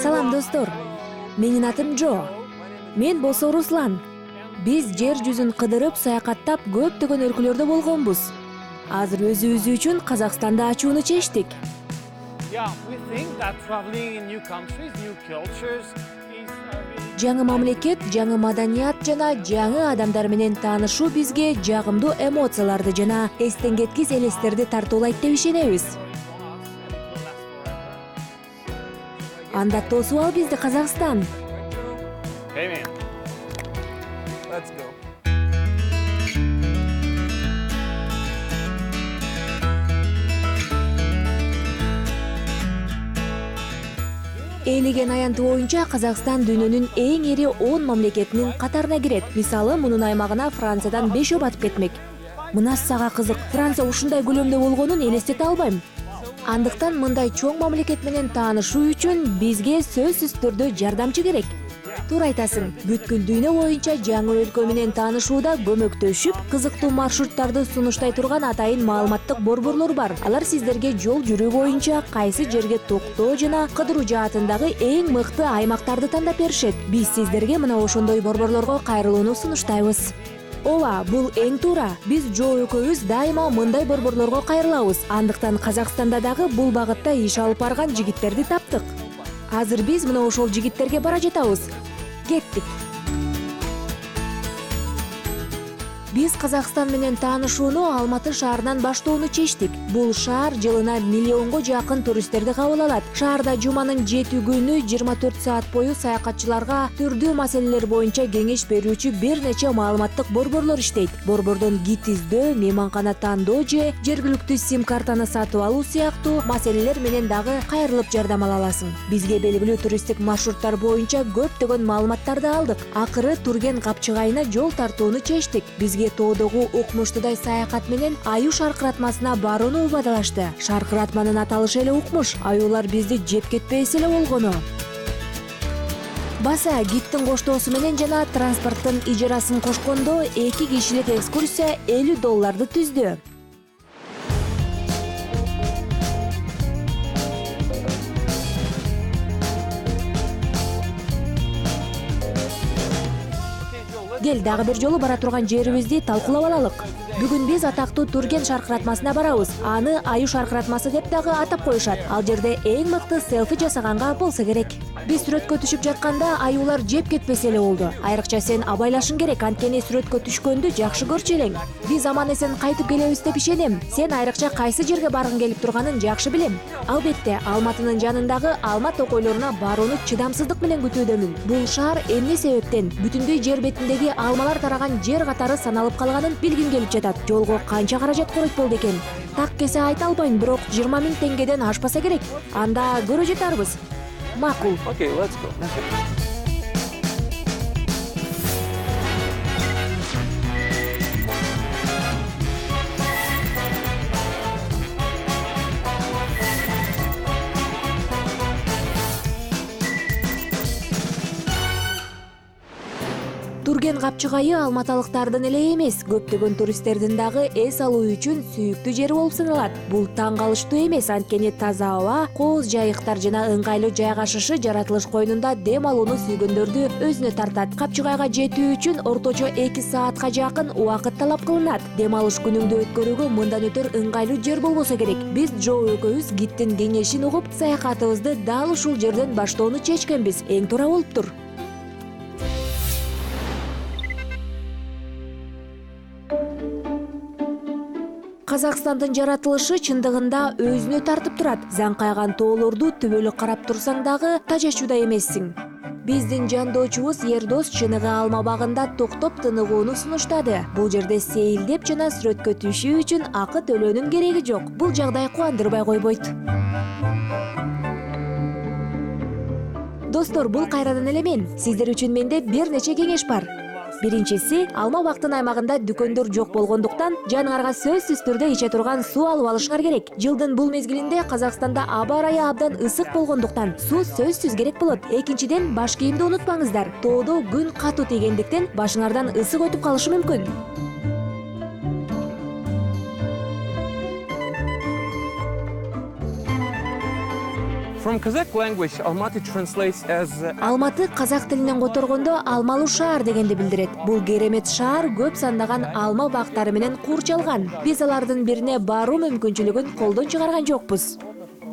Салам достор. Менин атым Джо. Мен болсо Руслан. Биз жер жүзүн кыдырып, саякаттап көптөгөн өлкөлөрдө болгонбуз. Азыр өзүбүз үчүн Казакстанда ачууну чечтик. Жаңы мамлекет, жаңы маданият жана жаңы адамдар менен таанышуу бизге жагымдуу эмоцияларды жана эстен кеткис элестерди тартуулайт деп ишенебиз. Анда тосуп ал бизди Казакстан. Hey man. Let's go. Ээлеген аянты боюнча Казакстан дүйнөнүн эң ири 10 мамлекетинин катарына кирет. Мисалы, мунун аймагына Франциядан 5 батып кетмек. Мына сага кызык, Франция ушундай көлөмдө болгонун элестете албайм. Андыктан мындай чоң мамлекет менен таанышуу үчүн бизге сөзсүз түрдө жардамчы керек. Туура айтасың, бүткүл дүйнө боюнча жаңы өлкө менен таанышууда көмөктөшүп, кызыктуу маршруттарды сунуштай турган атайын маалыматтык борборлор бар. Алар сиздерге жол жүрүү боюнча кайсы жерге токтоо жана кыдыруу жаатындагы эң мыкты аймактарды тандап беришет. Биз сиздерге мына ошондой борборлорго кайрылууну сунуштайбыз. Ооба, бул эң туура. Биз Жо экөөбүз дайыма мындай борборлорго кайрылабыз. Андыктан Казакстанда дагы бул багытта иш алып барган жигиттерди таптык. Азыр биз мына ошол жигиттерге бара жатабыз. Кеттик. Биз Казакстан менен таанышууну Алматы шаарынан баштоону чечтик. Бул шаар жылына миллионго жакын туристтерди кабыл алат. Шаарда жуманын 7 күнү 24 саат бою саякатчыларга түрдүү маселелер боюнча кеңеш берүүчү бир нече маалыматтык борборлор иштейт. Борбордон гид издөө, мейманкана тандоо же жергиликтүү сим-картаны сатып алуу сыяктуу маселелер менен дагы кайрылып жардам ала аласың. Бизге белгилүү туристтик маршруттар боюнча көптөгөн маалыматтарды алдык. Акыры Турген Капчыгайына жол тартууну чечтик. Бизге тоодогу укмуштуудай саякат менен Аюу шаркыратмасына барууну убадалашты. Шаркыратманын аталышы эле укмуш, аюулар бизди жеп кетпесе эле болгону. Баса гидтин коштоосу менен жана транспорттун ижарасын кошкондо 2 кишилик экскурсия $50 түздү. Кел, дагы бир жолу бара турган жерибизди талкуулап алалык. Бүгүн биз атактуу Турген шаркыратмасына барабыз. Аны Аюу шаркыратмасы деп дагы атап коюшат. Ал жерде эң мыкты селфи жасаганга болсо керек. Биз сүрөткө түшүп жатканда аюулар жеп кетпесе эле болду. Айрыкча сен абайлашың керек, анткени сүрөткө түшкөндү жакшы көрчү элең. Биз аман эсен кайтып келебиз деп ишенем. Сен айрыкча кайсы жерге баргың келип турганын жакшы билем. Албетте, Алматынын жанындагы Алма токойлоруна барууну чыдамсыздык менен күтүүдөмүн. Бул шаар эмне себептен бүтүндөй жер бетиндеги алмалар тараган жер катары саналып калганын билгим келип жатат. Жолго канча каражат коройт болду экен? Так кесе айта албайм, бирок 20 000 теңгеден ашпаса керек. Анда көрө жатарбыз. Макул. Okay, let's go. Турген Капчыгайы алматалыктардын эле эмес, көптөгөн туристтердин дагы эс алуу үчүн сүйүктүү жери болуп саналат. Бул таң калыштуу эмес, анткени таза аба, кооз жайыктар жана ыңгайлуу жайгашышы жаратылыш койнунда дем алууну сүйгөндөрдү өзүнө тартат. Капчыгайга жетүү үчүн орточо 2 саатка жакын убакыт талап кылынат. Дем алыш күнүңдү өткөрүүгө мындан өтөр ыңгайлуу жер болбосо керек. Биз Жо экөөбүз гидтин кеңешин угуп, саякатыбызды дал ушул жерден баштоону чечкенбиз. Эң туура болуптур. Казакстандын жаратылышы чындыгында өзүнө тартып турат. Заңкайган тоолорду түбөлүк карап турсаң дагы тажашууда эмессиң. Биздин жандоочубуз Ердос чыныгы алма багында токтоп тыныгууну сунуштады. Бул жерде сейилдеп жана сүрөткө түшүү үчүн акы төлөөнүн кереги жок. Бул жагдай кубандырбай койбойт. Достор, бул кайрадан эле мен. Сиздер үчүн менде бир нече кеңеш бар. Биринчиси, алма бактын аймагында дүкөндөр жок болгондуктан жаныңарга сөзсүз түрдө иче турган суу алып алышыңар керек. Жылдын бул мезгилинде Казакстанда аба ырайы абдан ысык болгондуктан суу сөзсүз керек болот. Экинчиден, баш кийимди унутпаңыздар. Тоодо күн катуу тийгендиктен башыңардан ысык өтүп калышы мүмкүн. From Kazakh language, Almaty translates as Алматы казак тилинен которгондо алмалуу шаар дегенди билдирет. Бул керемет шаар көп сандаган алма бактары менен курчалган. Биз алардын бирине баруу мүмкүнчүлүгүн колдон чыгарган жокпуз.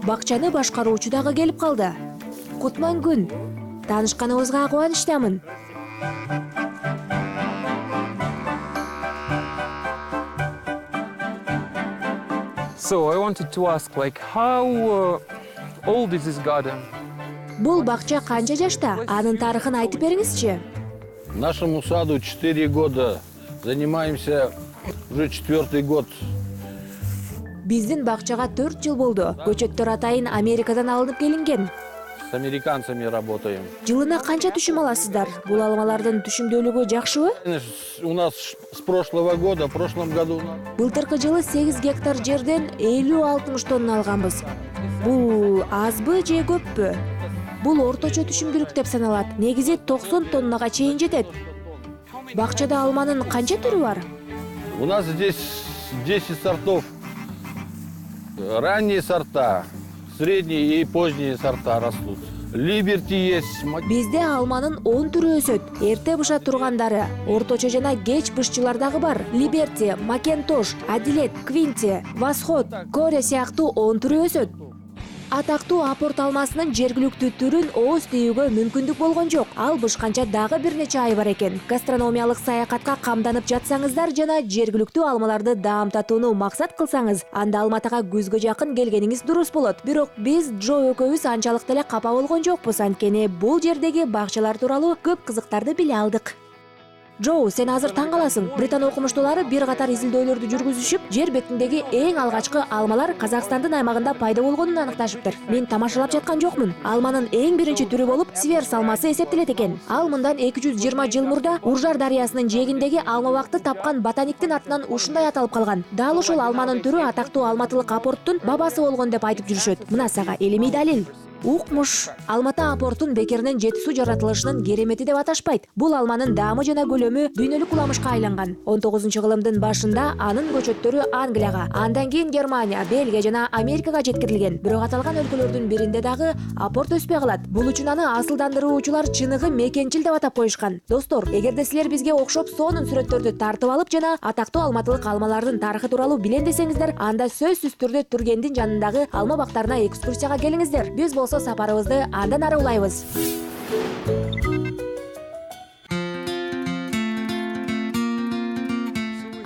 Бакчаны башкаруучу дагы келип калды. Кутман күн. Таанышканыбызга кубанычтамын. So I wanted to ask, like, how old is this garden? Бул бакча канча жашта? Анын тарыхын айтып бериңизчи. Нашему саду 4 года. Занимаемся уже 4-й год. Биздин бакчага 4 жыл болду. Көчөттөр атайын Америкадан алынып келинген. С американцами работаем. Жылына канча түшүм аласыздар? Бул алмалардын түшүмдүүлүгү жакшыбы? У нас с прошлого года, в прошлом году... Былтыркы жылы 8 гектар жерден 50-60 тонна алганбыз. Бул азбы же көппү? Бул орточо түшүмдүүлүк деп саналат. Негизи 90 тоннага чейин жетет. Бакчада алманын канча түрү бар? У нас здесь 10 сортов. Ранние сорта, средние и поздние сорта растут. Либерти есть. Бизде алманын 10 түрү өсөт. Эрте быша тургандары, орточо жана кеч бышчылар дагы бар. Либерти, Макентош, Адилет, Квинти, Восход, Коре сыяктуу 10 түрү өсөт. Атактуу апорт алмасынын жергиликтүү түрүн ооз тийүүгө мүмкүндүк болгон жок. Ал бышканча дагы бир нече ай бар экен. Гастрономиялык саякатка камданып жатсаңыздар жана жергиликтүү алмаларды даамтатууну максат кылсаңыз, анда Алматыга күзгө жакын келгениңиз дурус болот. Бирок биз Джо экөөбүз анчалык деле капа болгон жокпуз, анткени бул жердеги бакчалар тууралуу көп кызыктарды биле алдык. Джоу, сен азыр таң каласың. Британ окумуштуулары бир катар изилдөөлөрдү жүргүзүшүп, жер бетиндеги эң алгачкы алмалар Казакстандын аймагында пайда болгонун аныкташыптыр. Мен тамашалап жаткан жокмун. Алманын эң биринчи түрү болуп Сверс алмасы эсептелет экен. Ал мындан 220 жыл мурда Уржар дарыясынын жээгиндеги алмабакты тапкан ботаниктин атынан ушундай аталып калган. Дал ошол алманын түрү атактуу алматылык апорттун бабасы болгон деп айтып жүрүшөт. Мына сага илимий далил. Укмуш. Алматы апортун бекеринен жети суу жаратылышынын керемети деп аташпайт. Бул алманын даамы жана көлөмү дүйнөлүк уламышка айланган. 19-кылымдын башында анын көчөттөрү Англияга, андан кийин Германия, Бельгия жана Америкага жеткирилген. Бирок аталган өлкөлөрдүн биринде дагы апорт өспөй калат. Бул үчүн аны асылдандыруучулар чыныгы мекенчил деп атап коюшкан. Достор, эгерде силер бизге окшоп сонун сүрөттөрдү тартып алып жана атактуу алматылык алмалардын тарыхы тууралуу билем десеңиздер, анда сөзсүз түрдө Түргендин жанындагы алма бактарына экскурсияга келиңиздер. Биз сапарыбызды андан ары улайбыз.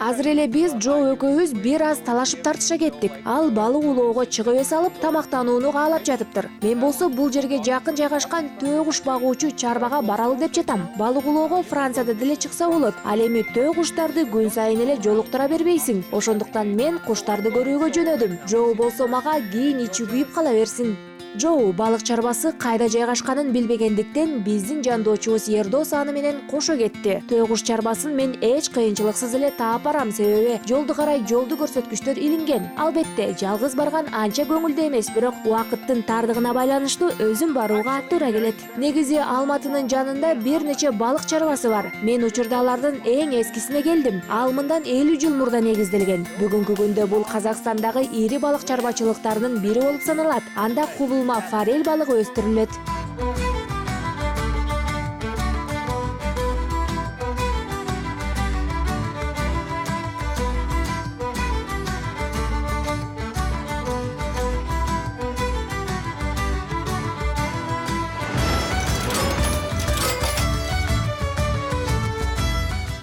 Азыр эле биз Джо экөөбүз бир аз талашып тартыша кеттик. Ал балык улоого чыгып эс алып, тамактанууну каалап жатыптыр. Мен болсо бул жерге жакын жайгашкан төө куш багуучу чарбага баралы деп жатам. Балык улоого Францияда деле чыкса болот. Ал эми төө куштарды күн сайын эле жолуктура бербейсиң. Ошондуктан мен куштарды көрүүгө жөнөдүм. Джо болсо мага кийин ичи күйүп кала берсин. Джоу балык чарбасы кайда жайгашканын билбегендиктен биздин жандоочубуз Ердос аны менен кошо кетти. Төө куш чарбасын мен эч кыйынчылыксыз эле таап барам, себеби жолду карай жолду көрсөткүчтөр илинген. Албетте, жалгыз барган анча көңүлдүү эмес, бирок убакыттын тардыгына байланыштуу өзүм барууга туура келет. Негизи Алматынын жанында бир нече балык чарбасы бар. Мен учурда алардын эң эскисине келдим. Ал мындан 50 жыл мурда негизделген. Бүгүнкү күндө бул Казакстандагы ири балык чарбачылыктарынын бири болуп саналат. Анда форель балыгы өстүрүлөт.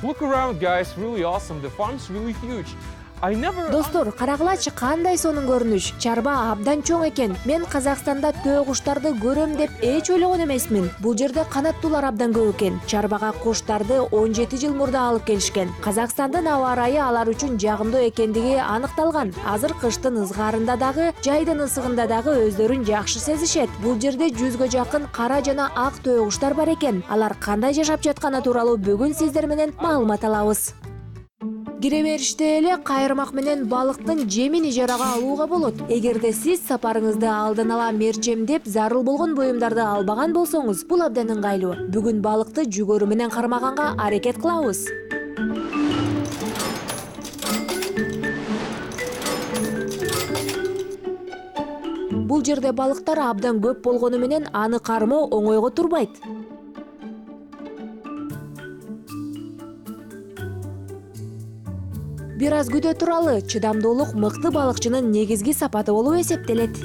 Look around, guys. Really awesome. The farm's really huge. Достор, карагылачы кандай сонун көрүнүш. Чарба абдан чоң экен. Мен Казакстанда төө куштарды көрөм деп эч ойлогон эмесмин. Бул жерде канаттуулар абдан көп экен. Чарбага куштарды 17 жыл мурда алып келишкен. Казакстандын аба ырайы алар үчүн жагымдуу экендиги аныкталган. Азыр кыштын ызгаарында дагы, жайдын ысыгында дагы өздөрүн жакшы сезишет. Бул жерде 100гө жакын кара жана ак төө куштар бар экен. Алар кандай жашап жатканы тууралуу бүгүн сиздер менен маалымат алабыз. Кире бериште эле кайырмак менен балыктын жемин ижарага алууга болот. Эгерде сиз сапарыңызды алдан ала мерчемдеп, зарыл болгон буюмдарды албаган болсоңуз, бул абдан ыңгайлуу. Бүгүн балыкты жүгөрү менен кармаганга аракет кылабыз. Бул жерде балыктар абдан көп болгону менен аны кармоо оңойго турбайт. Бир аз күтө туралы, чыдамдуулук мыкты балыкчынын негизги сапаты болуп эсептелет.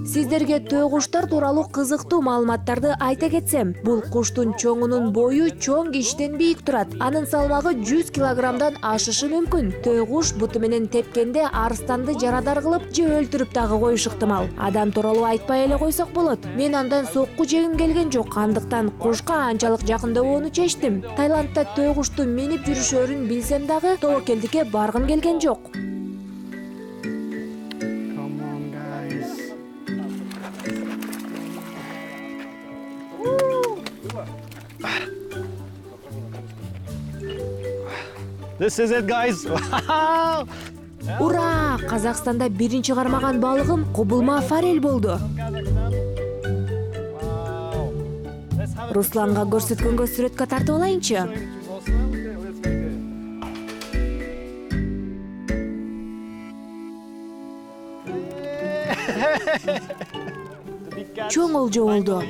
Сиздерге төө куштар тууралуу кызыктуу маалыматтарды айта кетсем, бул куштун чоңунун бою чоң кишиден бийик турат. Анын салмагы 100 килограммдан ашышы мүмкүн. Төө куш буту менен тепкенде арстанды жарадар кылып же өлтүрүп дагы коюшу ыктымал. Адам тууралуу айтпай эле койсок болот. Мен андан сокку жегим келген жок, андыктан кушка анчалык жакындабоону чечтим. Таиландда төө куштун минип жүрүшөрүн билсем дагы тобокелдикке баргым келген жок. This is it, guys. Ура! Казакстанда биринчи кармаган балыгым кубулма форель болду. Русланга көрсөткөнгө сүрөткө тартып алайынчы. Чоң олжо болду.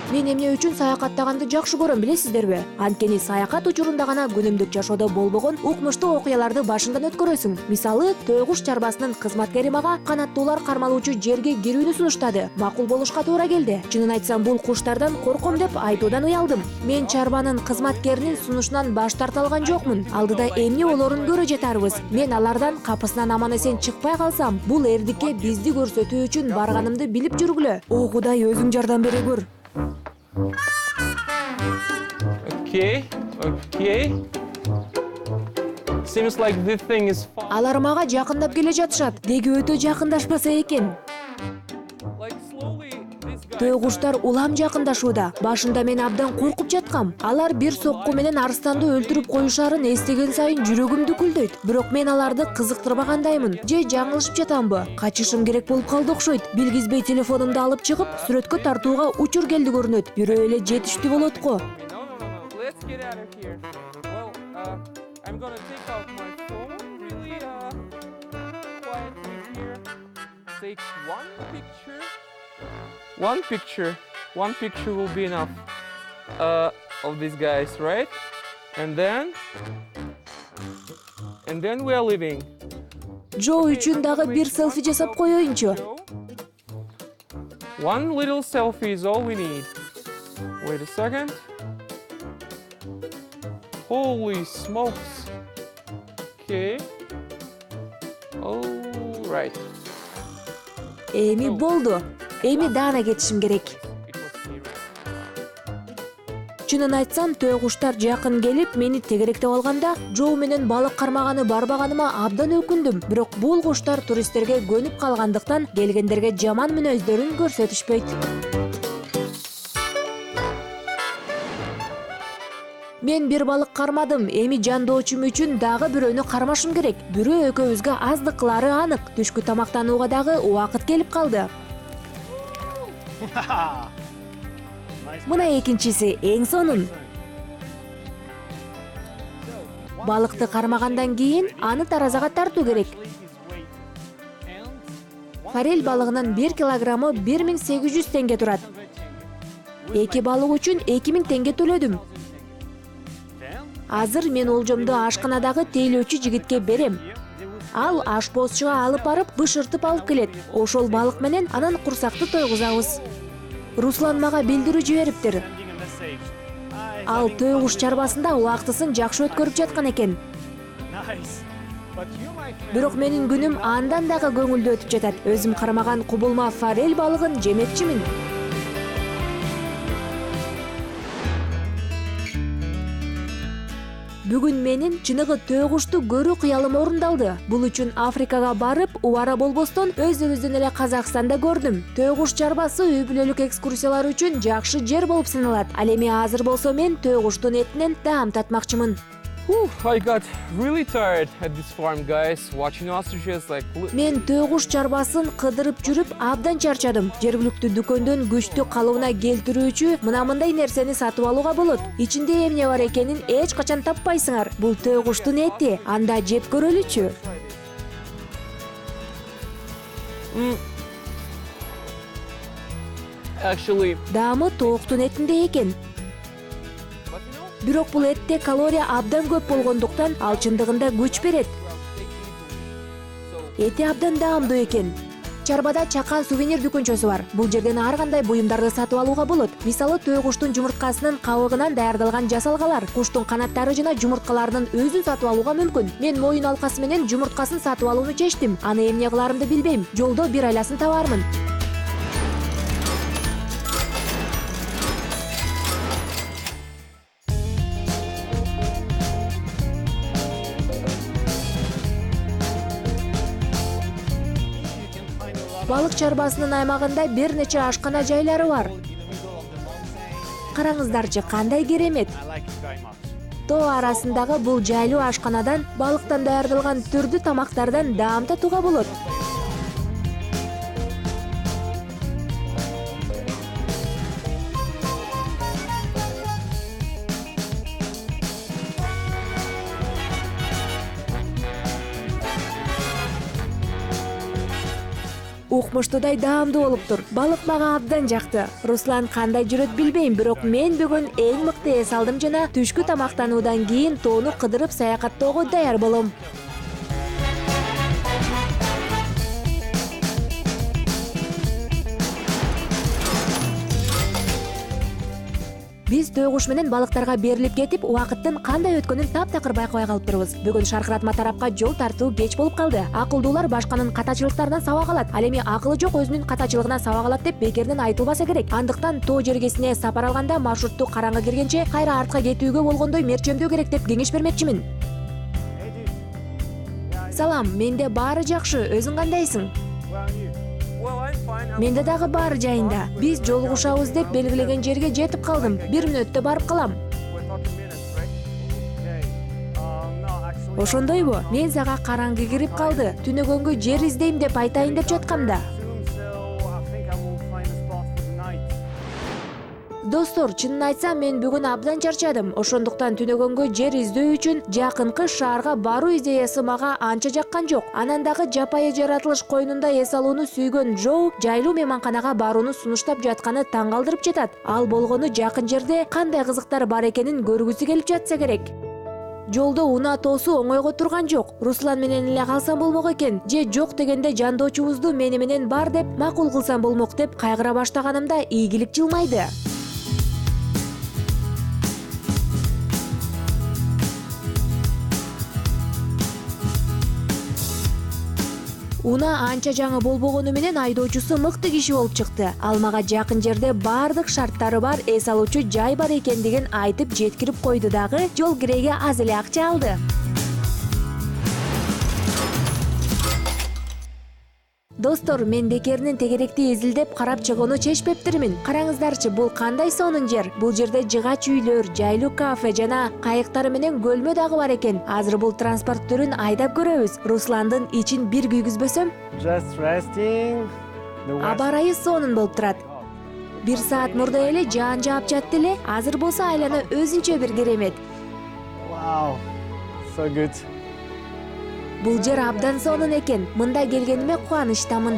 Мен эмне үчүн саякаттаганды жакшы көрөм билесиздерби? Анткени саякат учурунда гана күнүмдүк жашоодо болбогон укмуштуу окуяларды башыңдан өткөрөсүң. Мисалы, төө куш чарбасынын кызматкери мага канаттуулар кармалуучу жерге кирүүнү сунуштады. Макул болушка туура келди. Чынын айтсам, бул куштардан корком деп айтуудан уялдым. Мен чарбанын кызматкеринин сунушунан баш тарта алган жокмун. Алдыда эмне болорун көрө жатарбыз. Мен алардан капысынан аман-эсен чыкпай калсам, бул эрдикке бизди көрсөтүү үчүн барганымды билип жүргүлө. О Кудай, өзүң жардам бере көр. Okay. Seems like this thing is far. Алар мага жакындап келе жатышат. Деги өтө жакындашпаса экен. Like slowly this guy. Төө куштар улам жакындашууда. Башында мен абдан коркуп жаткам. Алар бир сокку менен арстанды өлтүрүп коюшарын эстеген сайын жүрөгүмдү күлдөйт. Бирок мен аларды кызыктырбагандаймын. Же жаңылышып жатамбы? Качышым керек болуп калды окшойт. Билгизбей телефонумду алып чыгып, сүрөткө тартууга учур келди көрүнөт. Бирөө эле жетиштүү болот го. No. Let's get out of here. Well, I'm gonna take out my phone really quietly here. Take one picture. One picture will be enough of these guys, right? And then we are leaving. Джо үчүн дагы бир селфи жасап коеюнчу. One little selfie is all we need. Wait a second. Holy smokes. Okay. All right. Эми болду. Эми даана кетишим керек. Чынын айтсам, төө куштар жакын келип, мени тегеректеп алганда, Джоу менен балык кармаганы барбаганыма абдан өкүндүм. Бирок бул куштар туристтерге көнүп калгандыктан келгендерге жаман мүнөздөрүн көрсөтүшпөйт. Мен бир балык кармадым. Эми жандоочум үчүн дагы бирөөнү кармашым керек. Бирөө экөөбүзгө аздык кылары анык. Түшкү тамактанууга дагы убакыт келип калды. Мына экинчиси, эң сонун. Балыкты кармагандан кийин аны таразага тартуу керек. Форель балыгынын 1 килограммы 1800 теңге турат. 2 балык үчүн 2000 теңге төлөдүм. Азыр мен олжомду ашканадагы тейлөөчү жигитке берем. Ал ашпозчуга алып барып, бышыртып алып келет. Ошол балык менен анан курсакты тойгузабыз. Руслан мага билдирүү жибериптир. Ал төө куш чарбасында убактысын жакшы өткөрүп жаткан экен. Бирок менин күнүм андан дагы көңүлдүү өтүп жатат. Өзүм кармаган кубулма форель балыгын жемекчимин. Бүгүн менин чыныгы төө кушту көрүү кыялым орундалды. Бул үчүн Африкага барып, убара болбостон өзүбүздүн эле Казакстанда көрдүм. Төө куш чарбасы үй бүлөлүк экскурсиялар үчүн жакшы жер болуп саналат. Ал эми азыр болсо мен төө куштун этинен таам татмакчымын. I got really tired at this farm, guys. Watching ostriches like. Мен төө куш чарбасын кыдырып жүрүп абдан чарчадым. Жергиликтүү дүкөндөн күчтүү калыбына келтирүүчү мындай нерсени сатып алууга болот. Ичинде эмне бар экенин эч качан таппайсыңар. Бул төө куштун эти. Анда жеп көрөлүчү. Actually, Даамы тооктун этинде экен. but you know, Бирок бул этте калория абдан көп болгондуктан ал чындыгында күч берет. so Эти абдан даамдуу экен. Чарбада чакан сувенир дүкөнчөсү бар. Бул жерден ар кандай буюмдарды сатып алууга болот. Мисалы төө куштун жумурткасынын кабыгынан даярдалган жасалгалар, куштун канаттары жана жумурткаларынын өзүн сатып алууга мүмкүн. Мен моюн алкасы менен жумурткасын сатып алууну чечтим. Аны эмне кыларымды билбейм. Жолдо бир айласын табармын. Балык чарбасынын аймагында бир нече ашкана жайлары бар. Караңыздарчы, кандай керемет. I like it very much. Тоо арасындагы бул жайлуу ашканадан балыктан даярдалган түрдүү тамактардан даам татууга болот. Укмуштуудай даамдуу болуптур. Балык мага абдан жакты. Руслан кандай жүрөт билбейм, бирок мен бүгүн эң мыкты эс алдым жана түшкү тамактануудан кийин тоону кыдырып саякаттоого даяр болом. Биз төө куш менен балыктарга берилип кетип, убакыттын кандай өткөнүн таптакыр байкабай калыптырбыз. Бүгүн шаркыратма тарапка жол тартуу кеч болуп калды. Акылдуулар башканын катачылыктарынан сабак алат. Ал эми акылы жок өзүнүн катачылыгынан сабак алат деп бекерден айтылбаса керек. Андыктан тоо жергесине сапар алганда маршрутту караңгы киргенче кайра артка кетүүгө болгондой мерчемдөө керек деп кеңеш бермекчимин. Салам, менде баары жакшы. Өзүң кандайсың? Where are you? well, I'm fine. I'm Менде дагы баары жайында. Биз жолугушабыз деп белгилеген жерге жетип калдым. 1 мүнөттө барып калам. we're talking minutes, right? Okay. No, actually. Ошондойбу? Мен сага караңгы кирип калды. Түнөгөнгө жер издейм деп айтайын деп жаткамда. Soon, so I think I will find a spot for the night. Достор, чынын айтсам, мен бүгүн абдан чарчадым. Ошондуктан түнөгөнгө жер издөө үчүн жакынкы шаарга баруу идеясы мага анча жаккан жок. Анан дагы жапайы жаратылыш коюнунда эс алууну сүйгөн Джоу жайлуу мейманканага барууну сунуштап жатканы таң калтырып жатат. Ал болгону жакын жерде кандай кызыктар бар экенин көргүсү келип жатса керек. Жолдо унаа тоосу оңойго турган жок. Руслан менен эле калсам болмок экен. Же жок дегенде жандоочубузду мени менен бар деп макул кылсам болмок деп кайгыра баштаганымда ийгилик жылмайды. Унаа анча жаңы болбогону менен айдоочусу мыкты киши болуп чыкты. Ал мага жакын жерде бардык шарттары бар эс алуучу жай бар экендигин айтып жеткирип койду дагы жол киреге аз эле акча алды. Достор, мен бекеринин тегеректи изилдеп карап чыгууну чечпептирмин. Караңыздарчы, бул кандай сонун жер. Бул жерде жыгач үйлөр, жайлуу кафе жана кайыктары менен көлмө дагы бар экен. Азыр бул транспорт түрүн айдап көрөбүз. Русландын ичин бир күйгүзбөсөм, Just resting. The аба ырайы сонун болуп турат. 1 саат мурда эле жаан жаап жатты эле, азыр болсо айлана өзүнчө бир керемет. Wow. So good. Бул жер абдан сонун экен. Мында келгениме кубанычтамын.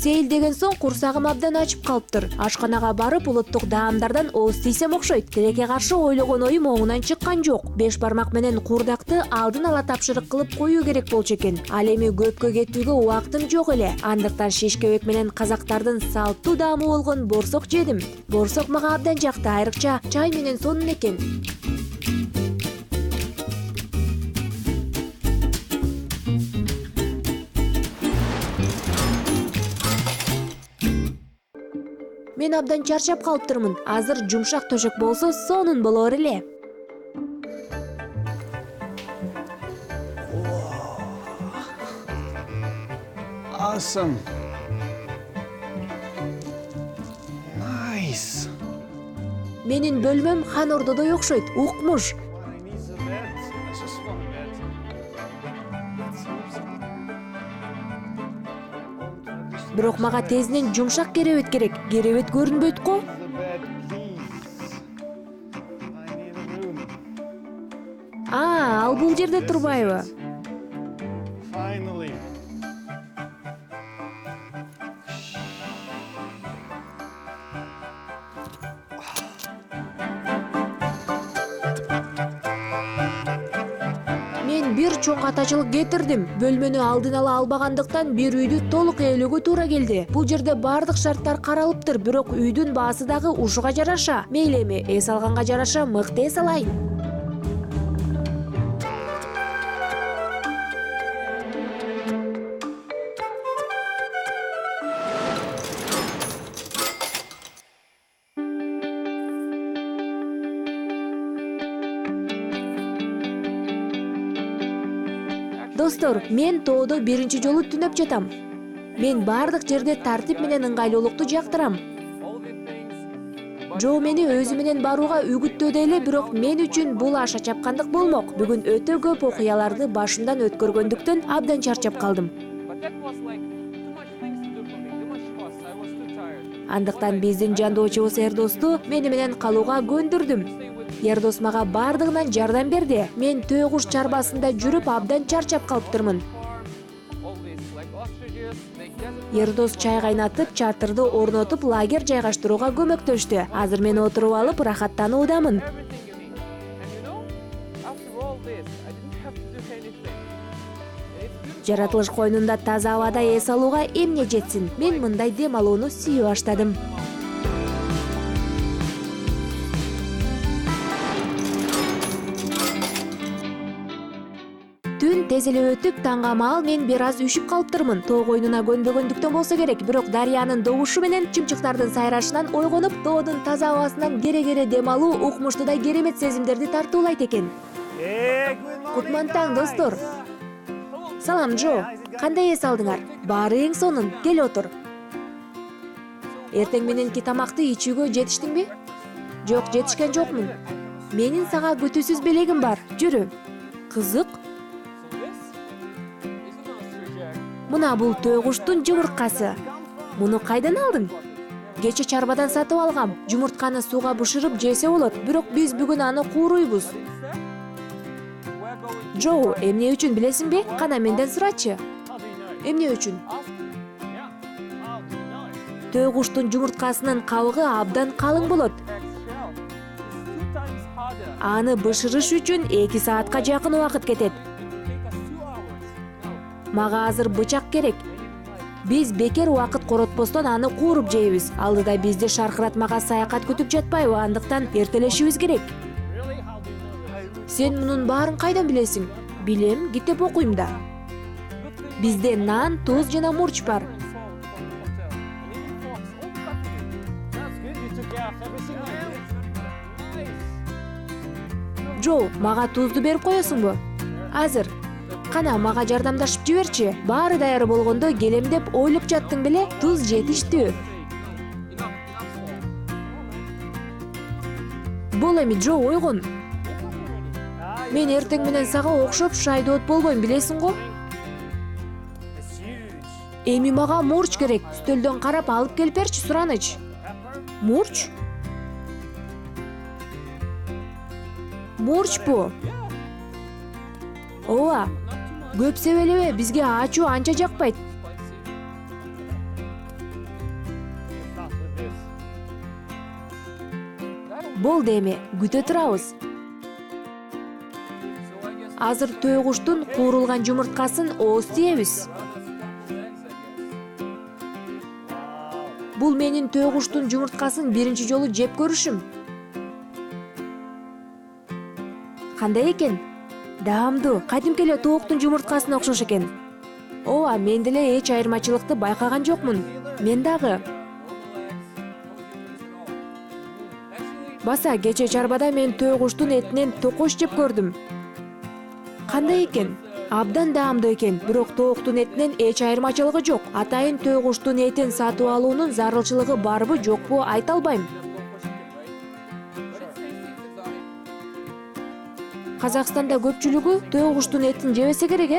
Сейилдеген соң курсагым абдан ачып калыптыр. Ашканага барып улуттук даамдардан ооз тийсем окшойт. Тилекке каршы ойлогон оюм оңунан чыккан жок. 5 бармак менен курдакты алдын ала тапшырык кылып коюу керек болчу экен. Ал эми көпкө кетүүгө убактым жок эле. Андыктан шишкебек менен казактардын салттуу даамы болгон борсок жедим. Борсок мага абдан жакты, айрыкча чай менен сонун экен. Мен абдан чарчап калыптырмын. Азыр жумшак төшөк болсо сонун болор эле. Awesome. Nice. Менин бөлмөм хан ордодой окшойт. Укмуш. What I need is a bed. I just want a bed. Бирок мага тезинен жумшак керебет керек. Керебет көрүнбөйт го. The bed, please. I need a room. Ал бул жерде турбайбы? Finally. Мен бир чоң катачылык кетирдим. Бөлмөнү алдын ала албагандыктан бир үйдү толук ээлөөгө туура келди. Бул жерде бардык шарттар каралыптыр, бирок үйдүн баасы дагы ушуга жараша. Мейли эми эс алганга жараша мыкты эс алайын. Достор, мен тоодо биринчи жолу түнөп жатам. Мен бардык жерде тартип менен ыңгайлуулукту жактырам. all the things. Джо мени өзү менен барууга үгүттөдү эле, бирок мен үчүн бул аша чапкандык болмок. Бүгүн өтө көп окуяларды башымдан өткөргөндүктөн абдан чарчап калдым. But that was like too much things to do for me, too much fuss. I was too tired. Андыктан биздин жандоочубуз Эрдосту мени менен калууга көндүрдүм. Stay with Эрдос мага бардыгынан жардам берди. Мен төө куш чарбасында жүрүп абдан чарчап калыптырмын. farm, all this like ostriches, like desert. Эрдос чай кайнатып, чатырды орнотуп, лагер жайгаштырууга көмөктөштү. Азыр мен отуруп алып, рахаттануудамын. Everything you need. And you know, after all this, I didn't have to do anything. And it's beautiful. Жаратылыш койнунда таза абада эс алууга эмне жетсин? Мен мындай дем алууну сүйүп баштадым. Түн тез эле өтүп, таңга маал мен бир аз үшүп калыптырмын. Тоо койнуна көнбөгөндүктөн болсо керек, бирок дарыянын добушу менен чымчыктардын сайрашынан ойгонуп, тоодун таза абасынан кере-кере дем алуу укмуштуудай керемет сезимдерди тартуулайт экен. Hey, good morning, Кутман таң, guys. достор. Салам, Джо. Кандай эс алдыңар? Баары эң сонун. Кел отур. Эртең мененки тамакты ичүүгө жетиштиңби? Жок, жетишкен жокмун. Менин сага күтүүсүз белегим бар. Жүрү. Кызык. So this is an ostrich egg. Мына бул төө куштун жумурткасы. Муну кайдан алдың? Кече чарбадан сатып алгам. Жумуртканы сууга бышырып жесе болот, бирок биз бүгүн аны кууруйбуз. Instead, we're going Джо, эмне үчүн билесиңби? Кана менден сурачы. How do you know? Эмне үчүн? ask Yeah. How do you know? Төө куштун жумурткасынын кабыгы абдан калың болот. eggshell. It's 2 times harder. Аны бышырыш үчүн 2 саатка жакын убакыт кетет. Take us 2 hours. No, Мага азыр бычак керек. Биз бекер убакыт коротпостон аны кууруп жейбиз. Алдыда бизди шаркыратмага саякат күтүп жатпайбы? Андыктан эртелешибиз керек. Really? How do you know this? Сен мунун баарын кайдан билесиң? Билем, китеп окуйм да. good thing. Бизде нан, туз жана мурч бар. Phone from the hotel. And even forks, all cut to it. That's good. You took care of everything. Nice. Джо, мага тузду берип коесуңбу? Азыр. Кана мага жардамдашып жиберчи. Баары даяр болгондо келем деп ойлоп жаттың беле? Туз жетиштүү. Enough salt. Бул эми Джо ойгон. Ah, Мен эртең менен сага окшоп шайдоот болбойм, билесиң го? it's huge. Эми мага мурч керек. Стөлдөн карап алып келип берчи, Сураныч. Pepper? Мурч? Мурч бу? Ооба. Көп себелебе, бизге ачуу анча жакпайт. Start with this. Болду эми, күтө турабыз. So I guess Азыр төө куштун куурулган жумурткасын ооз тийебиз. Бул менин төө куштун жумурткасын биринчи жолу жеп көрүшүм. Кандай экен? Даамдуу, кадимки эле тооктун жумурткасына окшош экен. Ооба, мен деле эч айырмачылыкты байкаган жокмун. Мен дагы. Баса, кече чарбада мен төө куштун этинен токош жеп көрдүм. Кандай экен? Абдан даамдуу экен, бирок тооктун этинен эч айырмачылыгы жок. Атайын төө куштун этин сатып алуунун зарылчылыгы барбы, жокпу айта албайм. Казакстанда көпчүлүгү төө куштун этин жебесе керек,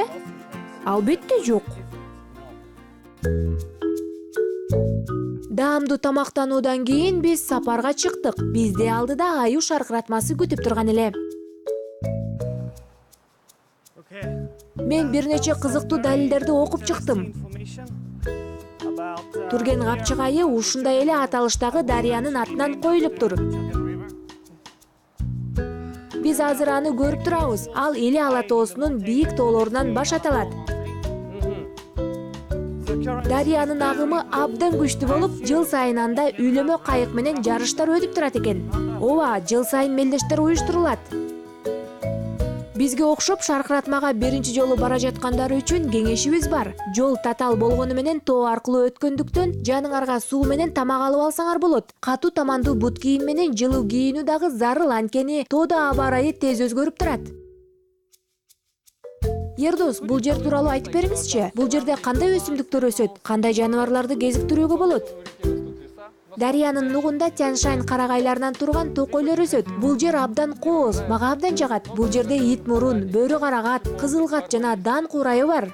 Албетте жок. Даамдуу тамактануудан кийин биз сапарга чыктык. Бизди алдыда аюу шаркыратмасы күтүп турган эле. Okay. Мен бир нече кызыктуу далилдерди окуп чыктым. Information about Турген капчык айы ушундай эле аталыштагы дарыянын атынан коюлуптур. River. Биз азыр аны көрүп турабыз. Ал Эли ала тоосунун бийик тоолорунан баш аталат. The current Дарыянын агымы абдан күчтүү болуп, жыл сайын анда үйлөмө кайык менен жарыштар өтүп турат экен. Ооба, жыл сайын мелдештер уюштурулат. Бизге окшоп шаркыратмага биринчи жолу бара жаткандар үчүн кеңешибиз бар. Жол татаал болгону менен тоо аркылуу өткөндүктөн жаныңарга суу менен тамак алып алсаңар болот. Катуу тамандуу бут кийим менен жылуу кийинүү дагы зарыл, анткени тоодо аба ырайы тез өзгөрүп турат. Ердос, бул жер тууралуу айтып бериңизчи. Бул жерде кандай өсүмдүктөр өсөт, кандай жаныбарларды кезиктирүүгө болот? Дарыянын нугунда Тянь-Шань карагайларынан турган токойлор өсөт. Бул жер абдан кооз, мага абдан жагат. Бул жерде ит мурун, бөрү карагат, кызылгат жана дан курайы бар.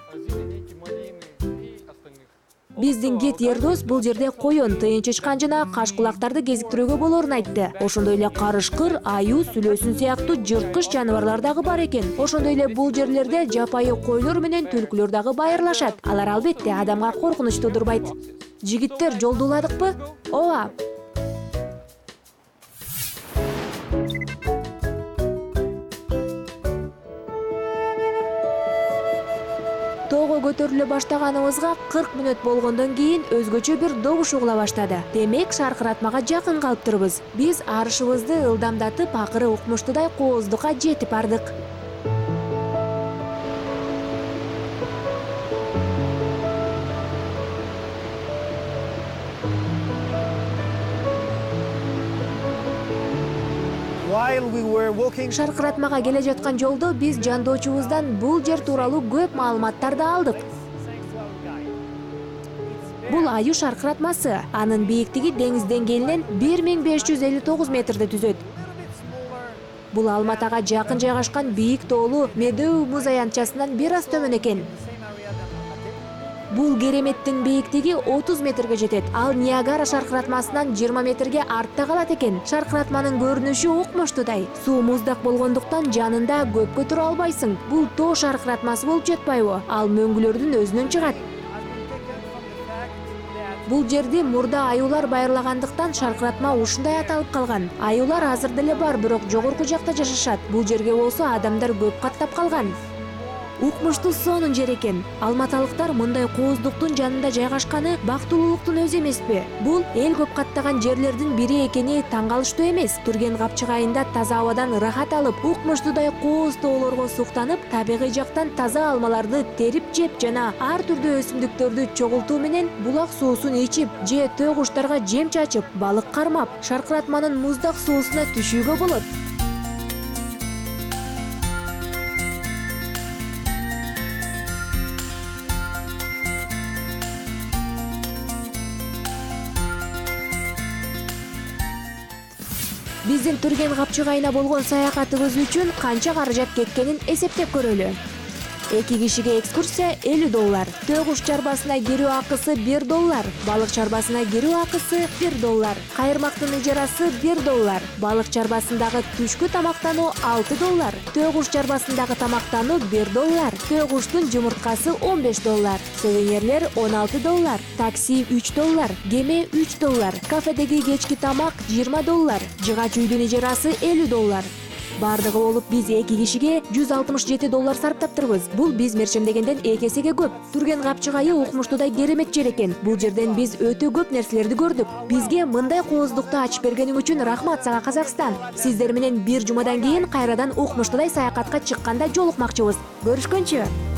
Биздин гид Ердос бул жерде коён, тыйын чычкан жана каш кулактарды кезиктирүүгө болоорун айтты. Ошондой эле карышкыр, аюу, сүлөөсүн сыяктуу жырткыч жаныбарлар дагы бар экен. Ошондой эле бул жерлерде жапайы койлор менен түлкүлөр дагы байырлашат. Алар албетте адамга коркунуч туудурбайт. Жигиттер, жолду уладыкпы? Ооба. Тоого көтөрүлө баштаганыбызга 40 мүнөт болгондон кийин өзгөчө бир добуш угула баштады. Демек, шаркыратмага жакын калыптырбыз. Биз арышыбызды ылдамдатып, акыры укмуштуудай кооздукка жетип бардык. while we were walking Шаркыратмага келе жаткан жолдо биз жандоочубуздан бул жер тууралуу көп маалыматтарды алдык. thanks to our guide. Бул аюу шаркыратмасы. Анын бийиктиги деңиз деңгээлинен 1559 метрди түзөт. Бул Алматага жакын жайгашкан бийик тоолуу Медеу муз аянтчасынан бир аз төмөн экен. Бул кереметтин бийиктиги 30 метрге жетет. Ал Ниагара шаркыратмасынан 20 метрге артта калат экен. Шаркыратманын көрүнүшү укмуштуудай. Суу муздак болгондуктан жанында көпкө тура албайсың. Бул тоо шаркыратмасы болуп жатпайбы? Ал мөңгүлөрдүн өзүнөн чыгат. Бул жерди мурда аюулар байырлагандыктан шаркыратма ушундай аталып калган. Аюулар азыр деле бар, бирок жогорку жакта жашашат. Бул жерге болсо адамдар көп каттап калган. Укмуштуу сонун жер экен. Алматалыктар мындай кооздуктун жанында жайгашканы бактылуулуктун өзү эмеспи? Бул эл көп каттаган жерлердин бири экени таң калыштуу эмес. Турген капчык айында таза абадан рахат алып, укмуштуудай кооз тоолорго суктанып, табигый жактан таза алмаларды терип жеп жана ар түрдүү өсүмдүктөрдү чогултуу менен булак суусун ичип, же төө куштарга жем чачып, балык кармап, шаркыратманын муздак суусуна түшүүгө болот. Биздин Турген капчык айына болгон саякатыбыз үчүн канча каражат кеткенин эсептеп көрөлү. 2 кишиге экскурсия $50, төө куш чарбасына кирүү акысы $1, балык чарбасына кирүү акысы $1, кайырмактын ижарасы $1, балык чарбасындагы түшкү тамактануу $6, төө куш чарбасындагы тамактануу $1, төө куштун жумурткасы $15, сувенирлер $16, такси $3, кеме $3, кафедеги кечки тамак $20, жыгач үйдүн ижарасы $50. Бардыгы болуп биз 2 кишиге $167 сарптаптырбыз. Бул биз мерчемдегенден 2 эсеге көп. Турген капчык айы укмуштуудай керемет жер экен. Бул жерден биз өтө көп нерселерди көрдүк. Бизге мындай кооздукту ачып бергениң үчүн рахмат сага, Казакстан. Сиздер менен бир жумадан кийин кайрадан укмуштуудай саякатка чыкканда жолукмакчыбыз. Көрүшкөнчү.